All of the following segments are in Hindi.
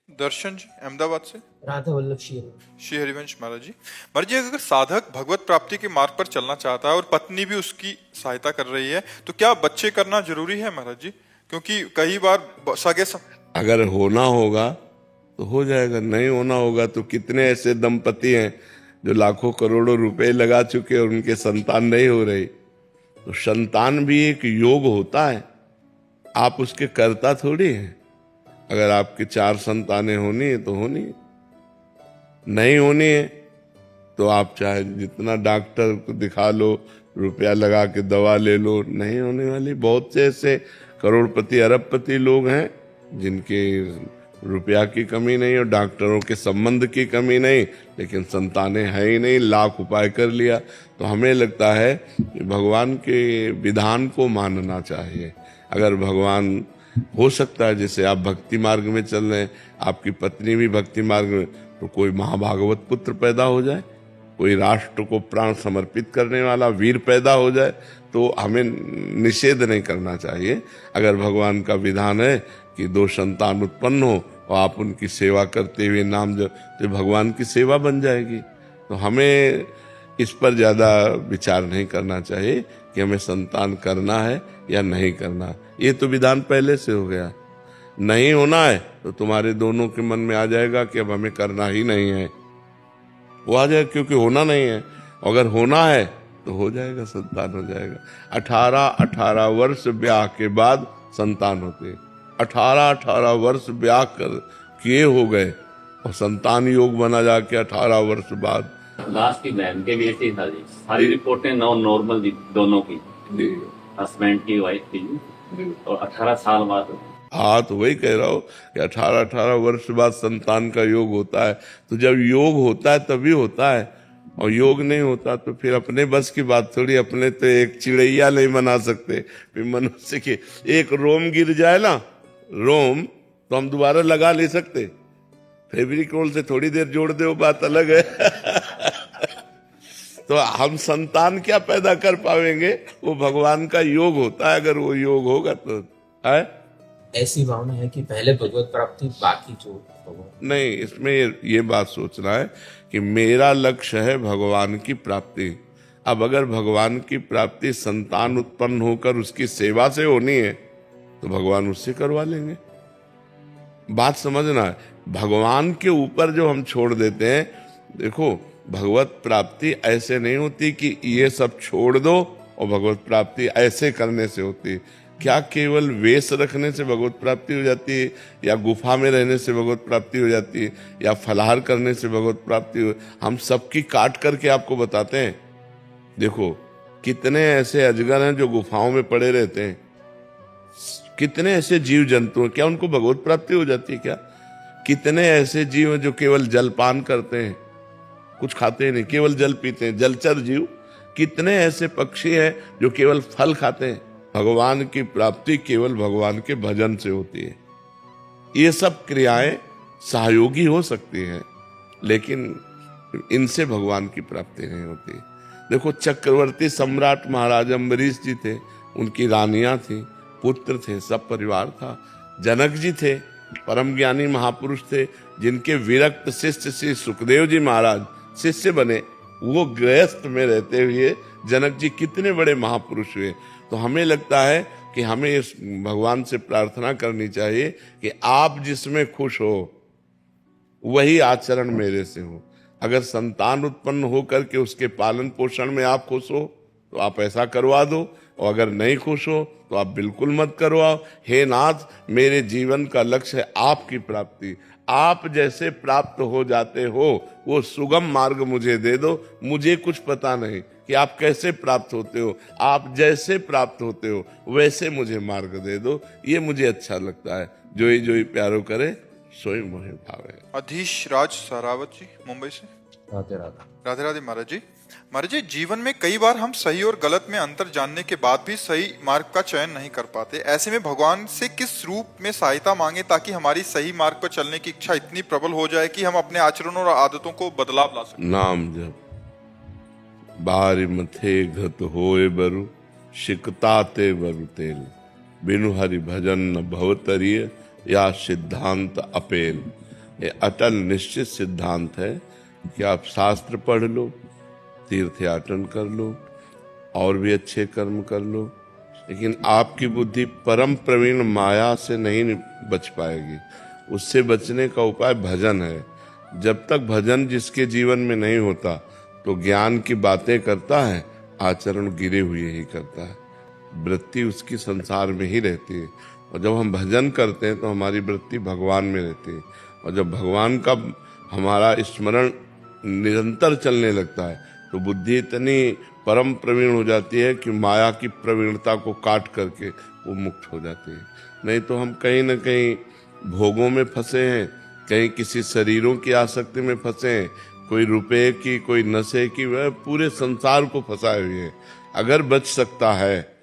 दर्शन जी अहमदाबाद से। राधा वल्लभ श्री हरिवंश महाराज जी अगर साधक भगवत प्राप्ति के मार्ग पर चलना चाहता है और पत्नी भी उसकी सहायता कर रही है तो क्या बच्चे करना जरूरी है महाराज जी? क्योंकि कई बार अगर होना होगा तो हो जाएगा, नहीं होना होगा तो कितने ऐसे दंपति हैं जो लाखों करोड़ों रुपए लगा चुके और उनके संतान नहीं हो रही। तो संतान भी एक योग होता है, आप उसके कर्ता थोड़ी हैं। अगर आपकी 4 संतानें होनी है तो होनी है, नहीं होनी है तो आप चाहे जितना डॉक्टर को दिखा लो, रुपया लगा के दवा ले लो, नहीं होने वाली। बहुत से ऐसे करोड़पति अरबपति लोग हैं जिनके रुपया की कमी नहीं और डॉक्टरों के संबंध की कमी नहीं, लेकिन संतानें है ही नहीं, लाख उपाय कर लिया। तो हमें लगता है कि भगवान के विधान को मानना चाहिए। अगर भगवान हो सकता है, जैसे आप भक्ति मार्ग में चल रहे हैं, आपकी पत्नी भी भक्ति मार्ग में, तो कोई महाभागवत पुत्र पैदा हो जाए, कोई राष्ट्र को प्राण समर्पित करने वाला वीर पैदा हो जाए, तो हमें निषेध नहीं करना चाहिए। अगर भगवान का विधान है कि 2 संतान उत्पन्न हो और आप उनकी सेवा करते हुए नाम जप, तो भगवान की सेवा बन जाएगी। तो हमें इस पर ज़्यादा विचार नहीं करना चाहिए कि हमें संतान करना है या नहीं करना। ये तो विधान पहले से हो गया। नहीं होना है तो तुम्हारे दोनों के मन में आ जाएगा कि अब हमें करना ही नहीं है, वो आ जाएगा, क्योंकि होना नहीं है। अगर होना है तो हो जाएगा, संतान हो जाएगा। 18 वर्ष ब्याह के बाद संतान होते हैं। 18 वर्ष ब्याह कर किए हो गए और संतान योग बना जाके 18 वर्ष बाद। लास्ट की बहन के भी ऐसे ही था जी, सारी रिपोर्टें नॉर्मल थी दोनों की, हस्बैंड की, वाइफ की, और 18 साल बाद। हाँ, तो वही कह रहा हूँ कि 18 वर्ष बाद संतान का योग होता है। तो जब योग होता है तभी होता है, और योग नहीं होता तो फिर अपने बस की बात थोड़ी। अपने तो एक चिड़ैया नहीं बना सकते, फिर मनुष्य के एक रोम गिर जाए ना, रोम तो हम दोबारा लगा ले सकते, फेविकोल से थोड़ी देर जोड़ दे, वो बात अलग है। तो हम संतान क्या पैदा कर पाएंगे? वो भगवान का योग होता है। अगर वो योग होगा तो है। ऐसी भावना है कि पहले भगवत प्राप्ति, बाकी जो भगवान। नहीं, इसमें ये बात सोचना है कि मेरा लक्ष्य है भगवान की प्राप्ति। अब अगर भगवान की प्राप्ति संतान उत्पन्न होकर उसकी सेवा से होनी है तो भगवान उससे करवा लेंगे। बात समझना है, भगवान के ऊपर जो हम छोड़ देते हैं, देखो भगवत प्राप्ति ऐसे नहीं होती कि ये सब छोड़ दो और भगवत प्राप्ति ऐसे करने से होती है। क्या केवल वेश रखने से भगवत प्राप्ति हो जाती है, या गुफा में रहने से भगवत प्राप्ति हो जाती है, या फलाहार करने से भगवत प्राप्ति हो? हम सबकी काट करके आपको बताते हैं। देखो कितने ऐसे अजगर हैं जो गुफाओं में पड़े रहते हैं, कितने ऐसे जीव जंतु हैं, क्या उनको भगवत प्राप्ति हो जाती है क्या? कितने ऐसे जीव हैं जो केवल जलपान करते हैं, कुछ खाते नहीं, केवल जल पीते हैं, जलचर जीव। कितने ऐसे पक्षी हैं जो केवल फल खाते हैं। भगवान की प्राप्ति केवल भगवान के भजन से होती है। ये सब क्रियाएं सहयोगी हो सकती हैं, लेकिन इनसे भगवान की प्राप्ति नहीं होती। देखो चक्रवर्ती सम्राट महाराज अम्बरीश जी थे, उनकी रानियां थी, पुत्र थे, सब परिवार था। जनक जी थे, परम ज्ञानी महापुरुष थे, जिनके विरक्त शिष्य श्री सुखदेव जी महाराज शिष्य बने। वो गृहस्थ में रहते हुए जनक जी कितने बड़े महापुरुष हुए। तो हमें लगता है कि हमें इस भगवान से प्रार्थना करनी चाहिए कि आप जिसमें खुश हो वही आचरण मेरे से हो। अगर संतान उत्पन्न होकर के उसके पालन पोषण में आप खुश हो तो आप ऐसा करवा दो, और अगर नहीं खुश हो तो आप बिल्कुल मत करवाओ। हे नाथ, मेरे जीवन का लक्ष्य है आपकी प्राप्ति। आप जैसे प्राप्त हो जाते हो वो सुगम मार्ग मुझे दे दो। मुझे कुछ पता नहीं कि आप कैसे प्राप्त होते हो, आप जैसे प्राप्त होते हो वैसे मुझे मार्ग दे दो। ये मुझे अच्छा लगता है। जोई जोई प्यारो करे सोई मोहे भावे। अधीश राज सरावत जी मुंबई से। राधे राधा। राधे राधे महाराज जी। महाराज जी जीवन में कई बार हम सही और गलत में अंतर जानने के बाद भी सही मार्ग का चयन नहीं कर पाते। ऐसे में भगवान से किस रूप में सहायता मांगे ताकि हमारी सही मार्ग पर चलने की इच्छा इतनी प्रबल हो जाए कि हम अपने आचरणों और आदतों को बदलाव ला सकें? नाम जप बारी मथे घत होए बरु, शिकताते बरु तेल, बिनु हरि भजन न भवतरिय, या सिद्धांत अपेल। ये अटल निश्चित सिद्धांत है कि आप शास्त्र पढ़ लो, तीर्थयाटन कर लो, और भी अच्छे कर्म कर लो, लेकिन आपकी बुद्धि परम प्रवीण माया से नहीं बच पाएगी। उससे बचने का उपाय भजन है। जब तक भजन जिसके जीवन में नहीं होता तो ज्ञान की बातें करता है, आचरण गिरे हुए ही करता है, वृत्ति उसकी संसार में ही रहती है। और जब हम भजन करते हैं तो हमारी वृत्ति भगवान में रहती है, और जब भगवान का हमारा स्मरण निरंतर चलने लगता है तो बुद्धि इतनी परम प्रवीण हो जाती है कि माया की प्रवीणता को काट करके वो मुक्त हो जाती है। नहीं तो हम कहीं न कहीं भोगों में फंसे हैं, कहीं किसी शरीरों की आसक्ति में फंसे हैं, कोई रुपए की, कोई नशे की, वह पूरे संसार को फंसाए हुए हैं। अगर बच सकता है,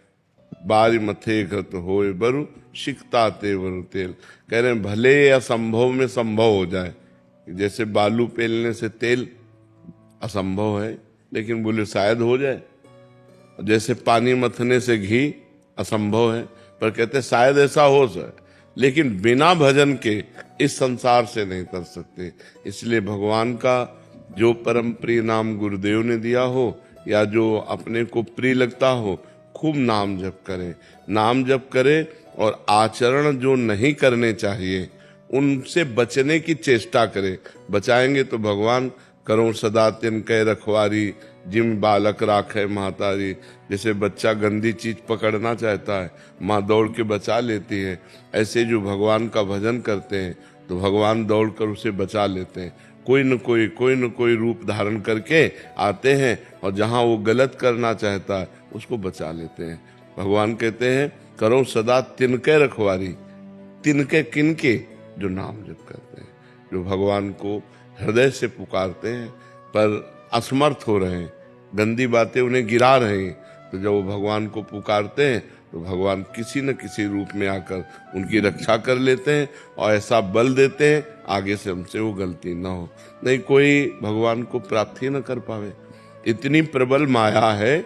बारी मथे घत होए बरु शिकता ते वरु तेल, कह रहे हैं भले असंभव में संभव हो जाए। जैसे बालू पेलने से तेल असंभव है, लेकिन बोले शायद हो जाए। जैसे पानी मथने से घी असंभव है, पर कहते शायद ऐसा हो जाए। लेकिन बिना भजन के इस संसार से नहीं तर सकते। इसलिए भगवान का जो परम प्रिय नाम गुरुदेव ने दिया हो या जो अपने को प्रिय लगता हो, खूब नाम जप करें। नाम जप करें और आचरण जो नहीं करने चाहिए उनसे बचने की चेष्टा करें। बचाएंगे तो भगवान करो सदा तिनके रखवारी, जिम बालक राखे महतारी। जैसे बच्चा गंदी चीज पकड़ना चाहता है, माँ दौड़ के बचा लेती है। ऐसे जो भगवान का भजन करते हैं तो भगवान दौड़ कर उसे बचा लेते हैं। कोई न कोई रूप धारण करके आते हैं और जहाँ वो गलत करना चाहता है उसको बचा लेते हैं। भगवान कहते हैं करो सदा तिनके रखवारी। तिनके किनके? जो नाम जप करते हैं, जो भगवान को हृदय से पुकारते हैं पर असमर्थ हो रहे हैं, गंदी बातें उन्हें गिरा रहे हैं। तो जब वो भगवान को पुकारते हैं तो भगवान किसी न किसी रूप में आकर उनकी रक्षा कर लेते हैं और ऐसा बल देते हैं आगे से हमसे वो गलती ना हो। नहीं कोई भगवान को प्राप्त ही न कर पावे, इतनी प्रबल माया है।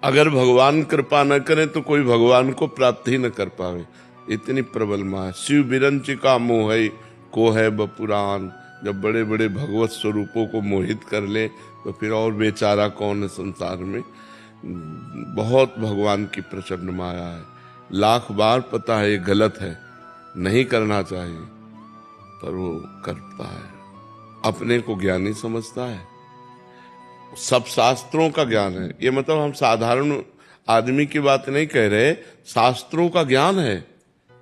अगर भगवान कृपा न करे तो कोई भगवान को प्राप्त ही न कर पावे, इतनी प्रबल माया। शिव बिरंच का मोह है को है बपुरान। जब बड़े बड़े भगवत स्वरूपों को मोहित कर ले तो फिर और बेचारा कौन है संसार में। बहुत भगवान की प्रचंड माया है। लाख बार पता है ये गलत है, नहीं करना चाहिए, पर वो करता है। अपने को ज्ञानी समझता है। सब शास्त्रों का ज्ञान है। ये मतलब हम साधारण आदमी की बात नहीं कह रहे, शास्त्रों का ज्ञान है।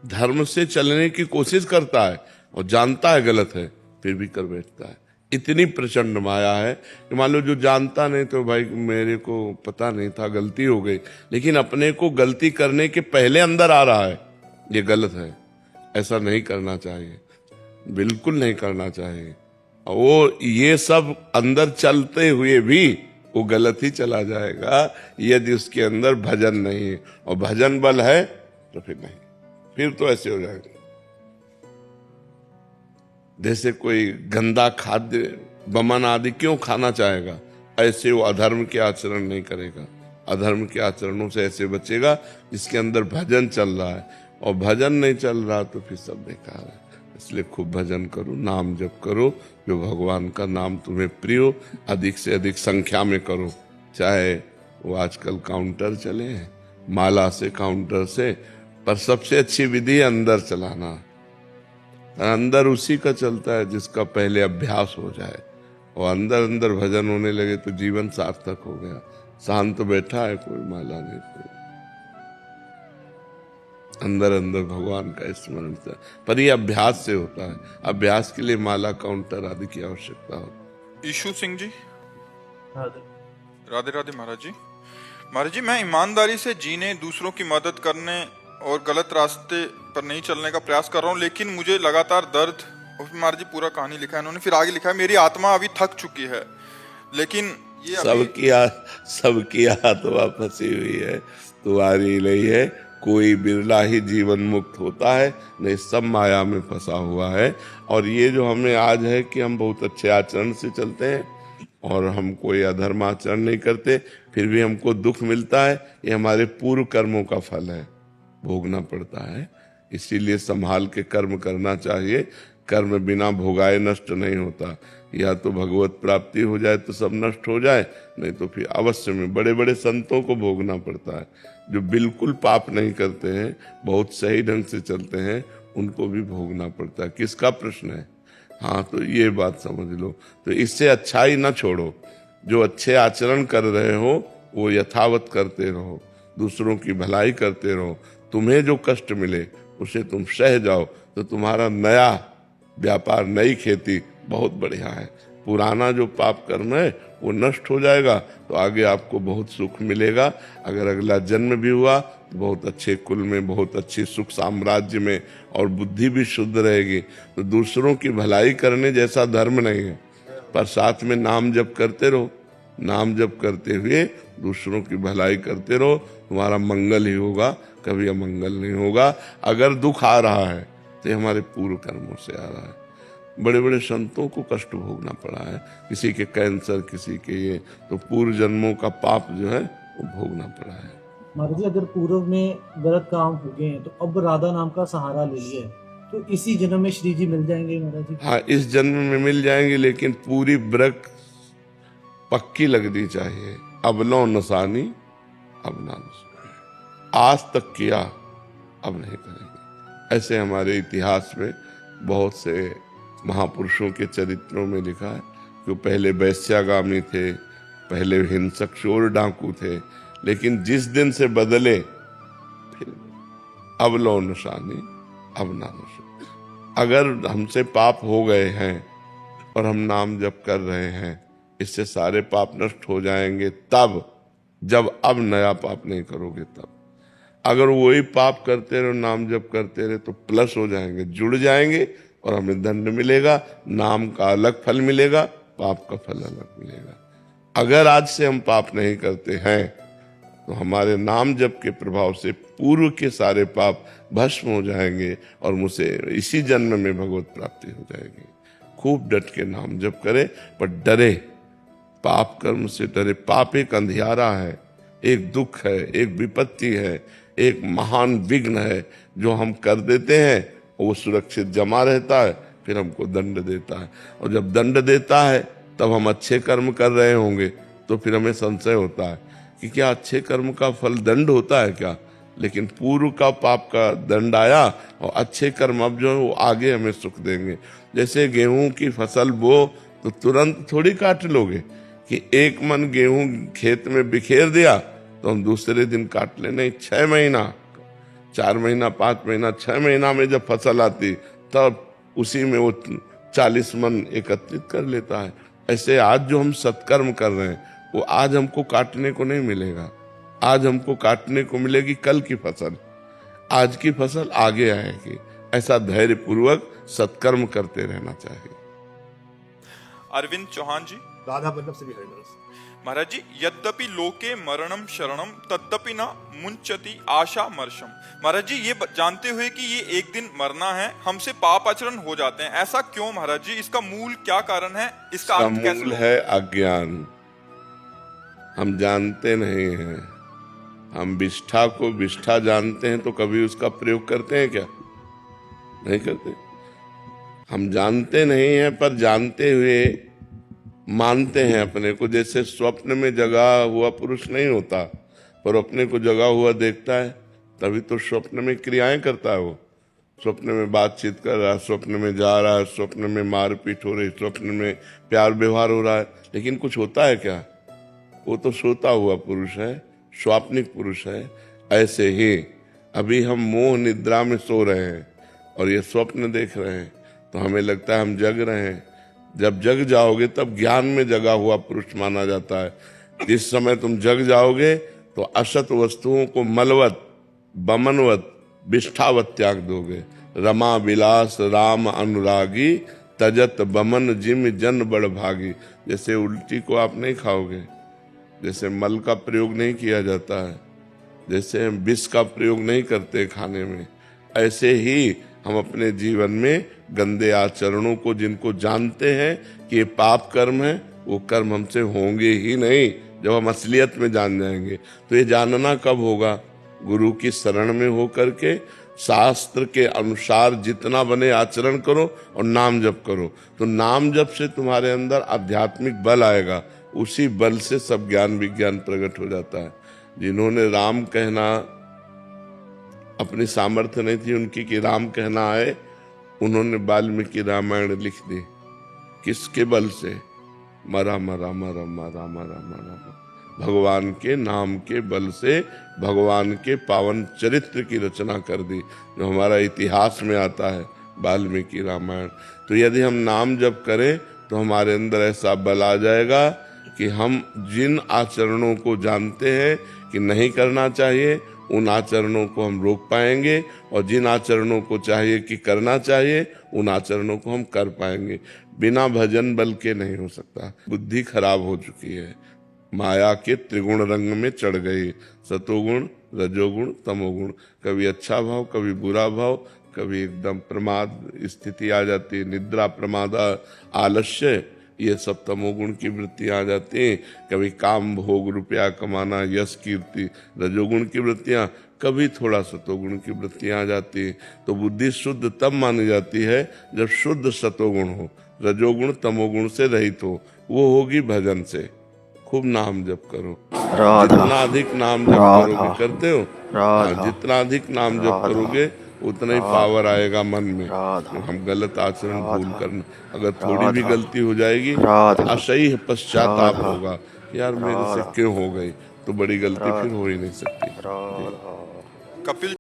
धर्म से चलने की कोशिश करता है और जानता है गलत है, फिर भी कर बैठता है। इतनी प्रचंड माया है कि मान लो जो जानता नहीं तो भाई मेरे को पता नहीं था, गलती हो गई, लेकिन अपने को गलती करने के पहले अंदर आ रहा है ये गलत है, ऐसा नहीं करना चाहिए, बिल्कुल नहीं करना चाहिए। और वो ये सब अंदर चलते हुए भी वो गलत ही चला जाएगा यदि उसके अंदर भजन नहीं है। और भजन बल है तो फिर नहीं, फिर तो ऐसे हो जाएगा जैसे कोई गंदा खाद्य बमन आदि क्यों खाना चाहेगा, ऐसे वो अधर्म के आचरण नहीं करेगा। अधर्म के आचरणों से ऐसे बचेगा जिसके अंदर भजन चल रहा है, और भजन नहीं चल रहा तो फिर सब बेकार है। इसलिए खूब भजन करो, नाम जप करो, जो भगवान का नाम तुम्हें प्रिय हो, अधिक से अधिक संख्या में करो। चाहे वो आजकल काउंटर चले हैं, माला से, काउंटर से, पर सबसे अच्छी विधि है अंदर चलाना। अंदर उसी का चलता है जिसका पहले अभ्यास हो जाए, और अंदर अंदर भजन होने लगे तो जीवन सार्थक हो गया। शांत बैठा है, कोई माला नहीं, कोई अंदर अंदर भगवान का स्मरण था। पर ये अभ्यास से होता है। अभ्यास के लिए माला, काउंटर आदि की आवश्यकता होती है। ईशु सिंह जी, राधे राधे महाराज जी। महाराज जी, मैं ईमानदारी से जीने, दूसरों की मदद करने और गलत रास्ते पर नहीं चलने का प्रयास कर रहा हूँ, लेकिन मुझे लगातार दर्द, और महाराज जी पूरा कहानी लिखा है इन्होंने, फिर आगे लिखा है मेरी आत्मा अभी थक चुकी है, लेकिन ये सबकी आत्मा फंसी हुई है, तुम्हारी नहीं है। कोई बिरला ही जीवन मुक्त होता है, नहीं सब माया में फंसा हुआ है। और ये जो हमें आज है कि हम बहुत अच्छे आचरण से चलते हैं और हम कोई अधर्म आचरण नहीं करते, फिर भी हमको दुख मिलता है, ये हमारे पूर्व कर्मों का फल है, भोगना पड़ता है। इसीलिए संभाल के कर्म करना चाहिए। कर्म बिना भोगाए नष्ट नहीं होता। या तो भगवत प्राप्ति हो जाए तो सब नष्ट हो जाए, नहीं तो फिर अवश्य में बड़े बड़े संतों को भोगना पड़ता है। जो बिल्कुल पाप नहीं करते हैं, बहुत सही ढंग से चलते हैं, उनको भी भोगना पड़ता है। किसका प्रश्न है? हाँ, तो ये बात समझ लो। तो इससे अच्छाई ना छोड़ो, जो अच्छे आचरण कर रहे हो वो यथावत करते रहो, दूसरों की भलाई करते रहो। तुम्हें जो कष्ट मिले उसे तुम सह जाओ, तो तुम्हारा नया व्यापार, नई खेती बहुत बढ़िया है। पुराना जो पाप कर्म है वो नष्ट हो जाएगा, तो आगे आपको बहुत सुख मिलेगा। अगर अगला जन्म भी हुआ तो बहुत अच्छे कुल में, बहुत अच्छी सुख साम्राज्य में, और बुद्धि भी शुद्ध रहेगी। तो दूसरों की भलाई करने जैसा धर्म नहीं है, पर साथ में नाम जप करते रहो। नाम जप करते हुए दूसरों की भलाई करते रहो, तुम्हारा मंगल ही होगा, कभी अमंगल नहीं होगा। अगर दुख आ रहा है तो ये हमारे पूर्व कर्मों से आ रहा है। बड़े बड़े संतों को कष्ट भोगना पड़ा है, किसी के कैंसर, किसी के ये, तो पूर्व जन्मों का पाप जो है वो भोगना पड़ा है। महाराज जी, अगर पूर्व में गलत काम हो गए हैं तो अब राधा नाम का सहारा ले लिया है, तो इसी जन्म में श्री जी मिल जाएंगे महाराज जी? हाँ, इस जन्म में मिल जाएंगे, लेकिन पूरी ब्रक पक्की लगनी चाहिए। अब लो नसानी, अब ना नसानी, आज तक किया अब नहीं करेंगे। ऐसे हमारे इतिहास में बहुत से महापुरुषों के चरित्रों में लिखा है कि पहले वैश्यागामी थे, पहले हिंसक चोर डाकू थे, लेकिन जिस दिन से बदले फिर अब लो निशानी, अब ना निशानी। अगर हमसे पाप हो गए हैं और हम नाम जप कर रहे हैं, इससे सारे पाप नष्ट हो जाएंगे तब, जब अब नया पाप नहीं करोगे तब। अगर वही पाप करते रहो, नाम जप करते रहे, तो प्लस हो जाएंगे, जुड़ जाएंगे, और हमें दंड मिलेगा। नाम का अलग फल मिलेगा, पाप का फल अलग मिलेगा। अगर आज से हम पाप नहीं करते हैं तो हमारे नाम जप के प्रभाव से पूर्व के सारे पाप भस्म हो जाएंगे, और मुझसे इसी जन्म में भगवत प्राप्ति हो जाएगी। खूब डट के नाम जप करे, पर डरे, पाप कर्म से डरे। पाप एक अंधियारा है, एक दुख है, एक विपत्ति है, एक महान विघ्न है जो हम कर देते हैं, वो सुरक्षित जमा रहता है, फिर हमको दंड देता है। और जब दंड देता है तब हम अच्छे कर्म कर रहे होंगे, तो फिर हमें संशय होता है कि क्या अच्छे कर्म का फल दंड होता है क्या? लेकिन पूर्व का पाप का दंड आया, और अच्छे कर्म अब जो है वो आगे हमें सुख देंगे। जैसे गेहूं की फसल बो तो तुरंत थोड़ी काट लोगे कि एक मन गेहूं खेत में बिखेर दिया तो हम दूसरे दिन काट ले, नहीं, 6 महीना, 4 महीना, 5 महीना, 6 महीना में जब फसल आती तब उसी में वो 40 मन एकत्रित कर लेता है। ऐसे आज जो हम सत्कर्म कर रहे हैं वो आज हमको काटने को नहीं मिलेगा, आज हमको काटने को मिलेगी कल की फसल, आज की फसल आगे आएगी। ऐसा धैर्य पूर्वक सत्कर्म करते रहना चाहिए। अरविंद चौहान जी, राधा वल्लभ श्री हरिदास महाराज जी, यद्यपि लोके मरणम शरणम तद्यपि न मुंचति आशा मर्शम। महाराज जी, ये जानते हुए कि ये एक दिन मरना है, हमसे पाप आचरण हो जाते हैं, ऐसा क्यों महाराज जी? इसका मूल क्या कारण है? इसका अर्थ कैसे मूल है अज्ञान। हम जानते नहीं हैं। हम विष्ठा को विष्ठा जानते हैं तो कभी उसका प्रयोग करते हैं क्या? नहीं करते। हम जानते नहीं हैं, पर जानते हुए मानते हैं अपने को। जैसे स्वप्न में जगा हुआ पुरुष नहीं होता, पर अपने को जगा हुआ देखता है, तभी तो स्वप्न में क्रियाएं करता है। वो स्वप्न में बातचीत कर रहा है, स्वप्न में जा रहा है, स्वप्न में मारपीट हो रही, स्वप्न में प्यार व्यवहार हो रहा है, लेकिन कुछ होता है क्या? वो तो सोता हुआ पुरुष है, स्वाप्निक पुरुष है। ऐसे ही अभी हम मोह निद्रा में सो रहे हैं और ये स्वप्न देख रहे हैं, तो हमें लगता है हम जग रहे हैं। जब जग जाओगे तब ज्ञान में जगा हुआ पुरुष माना जाता है। जिस समय तुम जग जाओगे तो असत वस्तुओं को मलवत, बमनवत, विष्ठावत त्याग दोगे। रमा विलास राम अनुरागी, तजत बमन जिम जन बड़ भागी। जैसे उल्टी को आप नहीं खाओगे, जैसे मल का प्रयोग नहीं किया जाता है, जैसे हम विष का प्रयोग नहीं करते खाने में, ऐसे ही हम अपने जीवन में गंदे आचरणों को, जिनको जानते हैं कि ये पाप कर्म है, वो कर्म हमसे होंगे ही नहीं। जब हम असलियत में जान जाएंगे, तो ये जानना कब होगा? गुरु की शरण में हो करके, शास्त्र के अनुसार जितना बने आचरण करो और नाम जप करो, तो नाम जप से तुम्हारे अंदर आध्यात्मिक बल आएगा, उसी बल से सब ज्ञान विज्ञान प्रकट हो जाता है। जिन्होंने राम कहना अपनी सामर्थ्य नहीं थी उनकी कि राम कहना आए, उन्होंने वाल्मीकि रामायण लिख दी। किसके बल से? राम राम राम राम राम राम, भगवान के नाम के बल से भगवान के पावन चरित्र की रचना कर दी, जो हमारा इतिहास में आता है, वाल्मीकि रामायण। तो यदि हम नाम जप करें तो हमारे अंदर ऐसा बल आ जाएगा कि हम जिन आचरणों को जानते हैं कि नहीं करना चाहिए, उन आचरणों को हम रोक पाएंगे, और जिन आचरणों को चाहिए कि करना चाहिए, उन आचरणों को हम कर पाएंगे। बिना भजन बल के नहीं हो सकता। बुद्धि खराब हो चुकी है, माया के त्रिगुण रंग में चढ़ गई, सतोगुण रजोगुण तमोगुण, कभी अच्छा भाव कभी बुरा भाव, कभी एकदम प्रमाद स्थिति आ जाती है, निद्रा प्रमाद आलस्य, ये सब तमोगुण की वृत्तियां आ जाती हैं। कभी काम भोग रुपया कमाना यश कीर्ति रजोगुण की वृत्तियां, कभी थोड़ा सतोगुण की वृत्तियां आ जाती हैं। तो बुद्धि शुद्ध तब मानी जाती है जब शुद्ध सतोगुण हो, रजोगुण तमोगुण से रहित हो, वो होगी भजन से। खूब नाम जप करो, जितना अधिक नाम जप करोगे, करते हो, जितना अधिक नाम जप करोगे उतना ही पावर आएगा मन में। हम गलत आचरण भूल करना, अगर थोड़ी भी गलती हो जाएगी असही पश्चाताप होगा, यार मेरे से क्यों हो गई, तो बड़ी गलती फिर हो ही नहीं सकती। कपिल